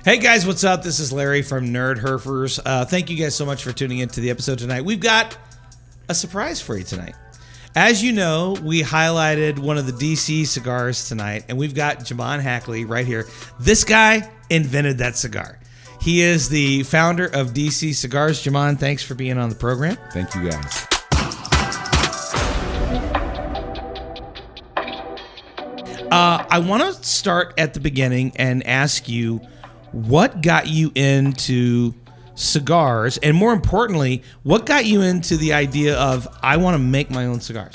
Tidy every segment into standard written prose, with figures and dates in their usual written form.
Hey guys, what's up? This is Larry from Nerd Herfers. Thank you guys so much for tuning into the episode tonight. We've got a surprise for you tonight. As you know, we highlighted one of the DC cigars tonight, and we've got Jamond Hackley right here. This guy invented that cigar. He is the founder of DC Cigars. Jamond, thanks for being on the program. Thank you, guys. I want to start at the beginning and ask you, what got you into cigars? And more importantly, what got you into the idea of, I want to make my own cigars?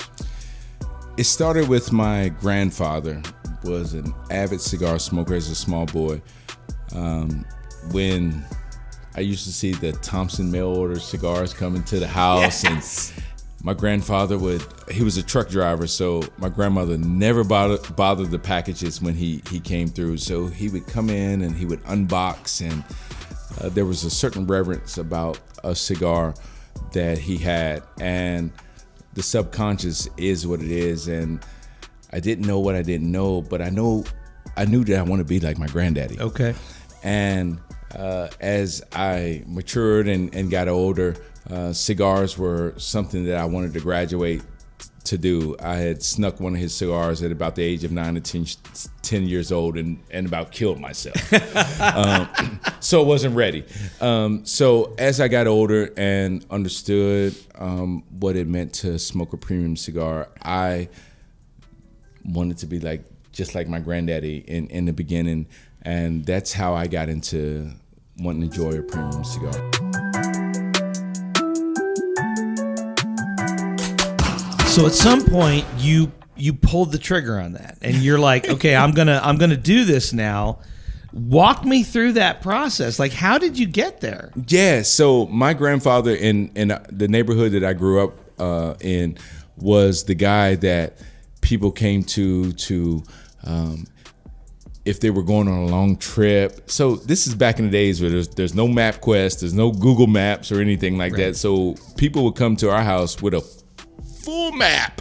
It started with my grandfather, was an avid cigar smoker as a small boy. When I used to see the Thompson mail order cigars coming to the house, yes. And my grandfather he was a truck driver, so my grandmother never bothered the packages when he came through. So he would come in and he would unbox, and there was a certain reverence about a cigar that he had, and the subconscious is what it is. And I didn't know what I didn't know, but I knew that I want to be like my granddaddy. Okay. And as I matured and got older, cigars were something that I wanted to graduate to do. I had snuck one of his cigars at about the age of 9 to 10 years old and about killed myself. So I wasn't ready. So as I got older and understood what it meant to smoke a premium cigar, I wanted to be just like my granddaddy in the beginning. And that's how I got into wanting to enjoy a premium cigar. So at some point you pulled the trigger on that, and you're like, okay, I'm gonna do this now. Walk me through that process. Like, how did you get there? Yeah, so my grandfather in the neighborhood that I grew up in was the guy that people came to if they were going on a long trip. So this is back in the days where there's no MapQuest, there's no Google Maps or anything like that. So people would come to our house with a full map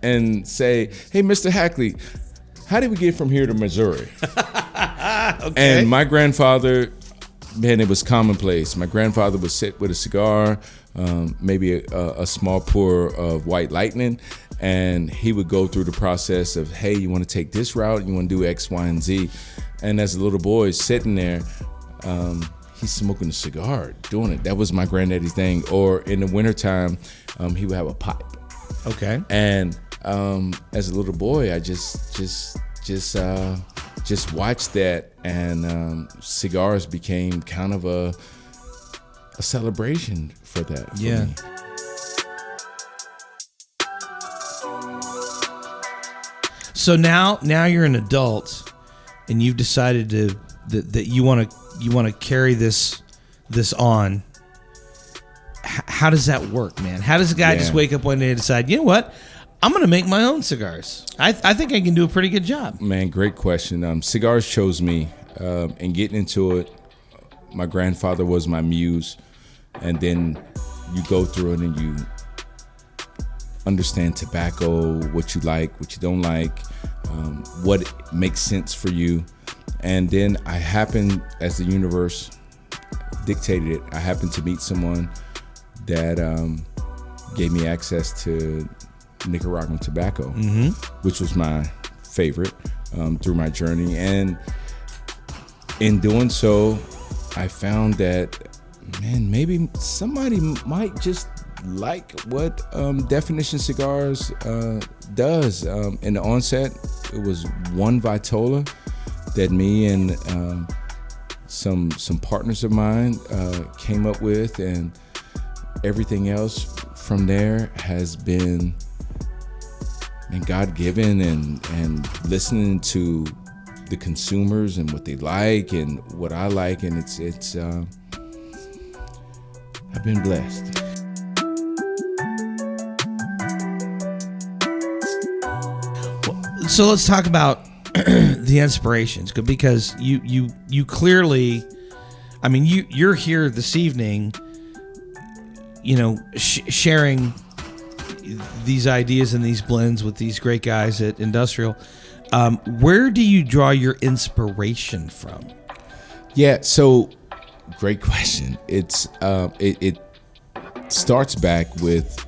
and say, hey, Mr. Hackley, how did we get from here to Missouri? Okay. And my grandfather, man, it was commonplace. My grandfather would sit with a cigar, maybe a small pour of White Lightning, and he would go through the process of, hey, you want to take this route? You want to do X, Y, and Z? And as a little boy sitting there, he's smoking a cigar, doing it. That was my granddaddy's thing. Or in the wintertime, he would have a pipe. Okay. And as a little boy, I just watched that, and cigars became kind of a celebration for that. For me. So now you're an adult, and you've decided that you want to carry this on. How does that work, man? How does a guy just wake up one day and decide, you know what, I'm going to make my own cigars? I think I can do a pretty good job. Man, great question. Cigars chose me, and getting into it, my grandfather was my muse, and then you go through it and you understand tobacco, what you like, what you don't like, what makes sense for you. And then I happened, as the universe dictated it, I happened to meet someone that gave me access to Nicaraguan tobacco, which was my favorite through my journey. And in doing so, I found that, man, maybe somebody might just like what Definition Cigars does. In the onset, it was one Vitola that me and some partners of mine came up with, and everything else from there has been God-given, and listening to the consumers and what they like and what I like, and it's I've been blessed. So let's talk about the inspirations, because you clearly, I mean, you're here this evening, sharing these ideas and these blends with these great guys at Industrial. Where do you draw your inspiration from? Yeah. So, great question. It starts back with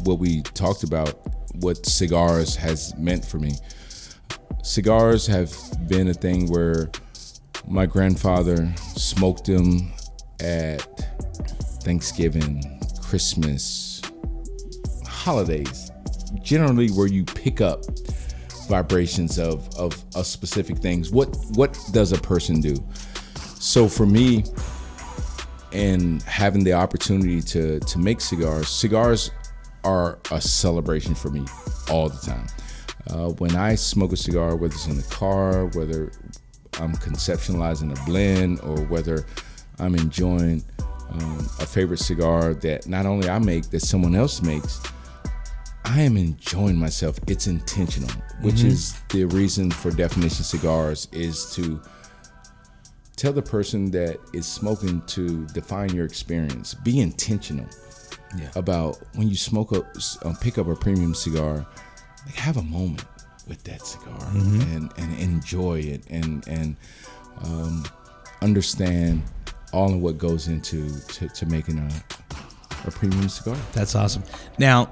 what we talked about, what cigars has meant for me. Cigars have been a thing where my grandfather smoked them at Thanksgiving, Christmas, holidays, generally where you pick up vibrations of specific things. What does a person do? So for me, and having the opportunity to make cigars are a celebration for me all the time. When I smoke a cigar, whether it's in the car, whether I'm conceptualizing a blend, or whether I'm enjoying a favorite cigar that not only I make, that someone else makes, I am enjoying myself. It's intentional, which is the reason for Definition Cigars, is to tell the person that is smoking to define your experience. Be intentional about when you smoke pick up a premium cigar. Like, have a moment with that cigar and enjoy it and understand all of what goes into making a premium cigar. That's awesome. Now,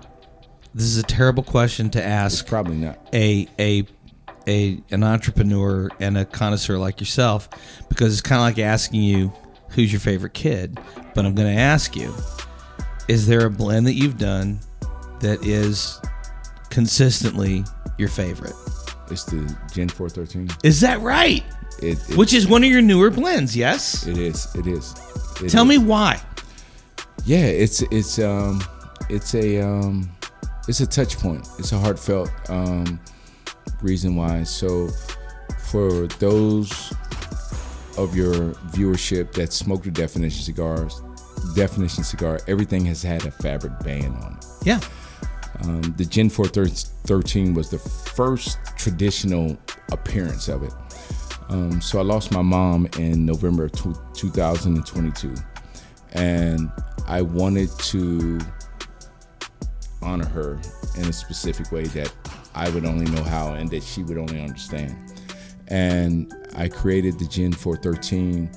this is a terrible question to ask. It's probably not. An entrepreneur and a connoisseur like yourself, because it's kind of like asking you who's your favorite kid. But I'm going to ask you, is there a blend that you've done that is consistently your favorite? It's the Gen 413. Is that right? Which is one of your newer blends, yes? It is. Tell me why. Yeah, it's a touch point. It's a heartfelt reason why. So for those of your viewership that smoke the Definition Cigar, everything has had a fabric band on it. Yeah. The Gen 413 was the first traditional appearance of it. So I lost my mom in November of 2022, and I wanted to honor her in a specific way that I would only know how and that she would only understand. And I created the Gen 413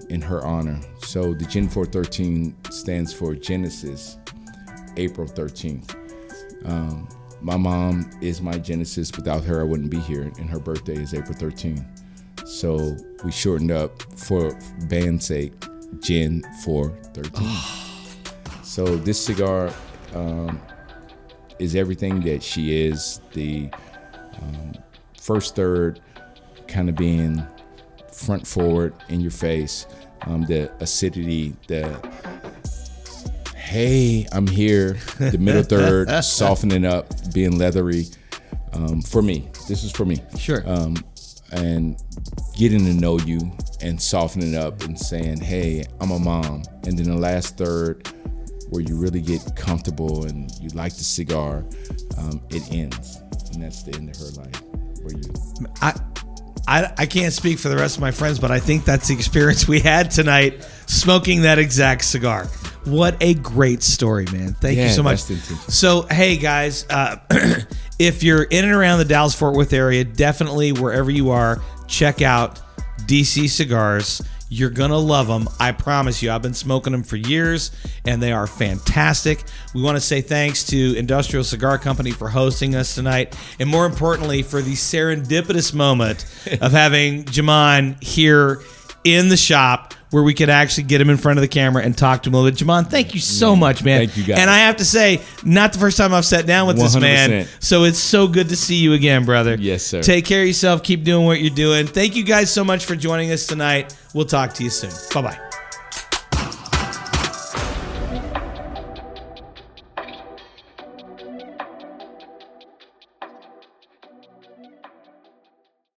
in her honor. So the Gen 413 stands for Genesis, April 13th. My mom is my Genesis. Without her, I wouldn't be here, and her birthday is April 13th. So we shortened up, for band's sake, Gen 413. So this cigar is everything that she is. The first third kind of being front forward, in your face. The acidity, hey, I'm here. The middle third, softening up, being leathery. For me, this is for me. Sure. And getting to know you and softening up and saying, hey, I'm a mom. And then the last third, where you really get comfortable and you like the cigar, it ends. And that's the end of her life. I can't speak for the rest of my friends, but I think that's the experience we had tonight, smoking that exact cigar. What a great story, man. Thank you so much. So, hey, guys, if you're in and around the Dallas-Fort Worth area, definitely wherever you are, check out DC Cigars. You're going to love them. I promise you. I've been smoking them for years, and they are fantastic. We want to say thanks to Industrial Cigar Company for hosting us tonight, and more importantly, for the serendipitous moment of having Jamond here in the shop, where we could actually get him in front of the camera and talk to him a little bit. Jamond, thank you so much, man. Thank you, guys. And I have to say, not the first time I've sat down with 100%. This man, so it's so good to see you again, brother. Yes, sir. Take care of yourself. Keep doing what you're doing. Thank you guys so much for joining us tonight. We'll talk to you soon. Bye-bye.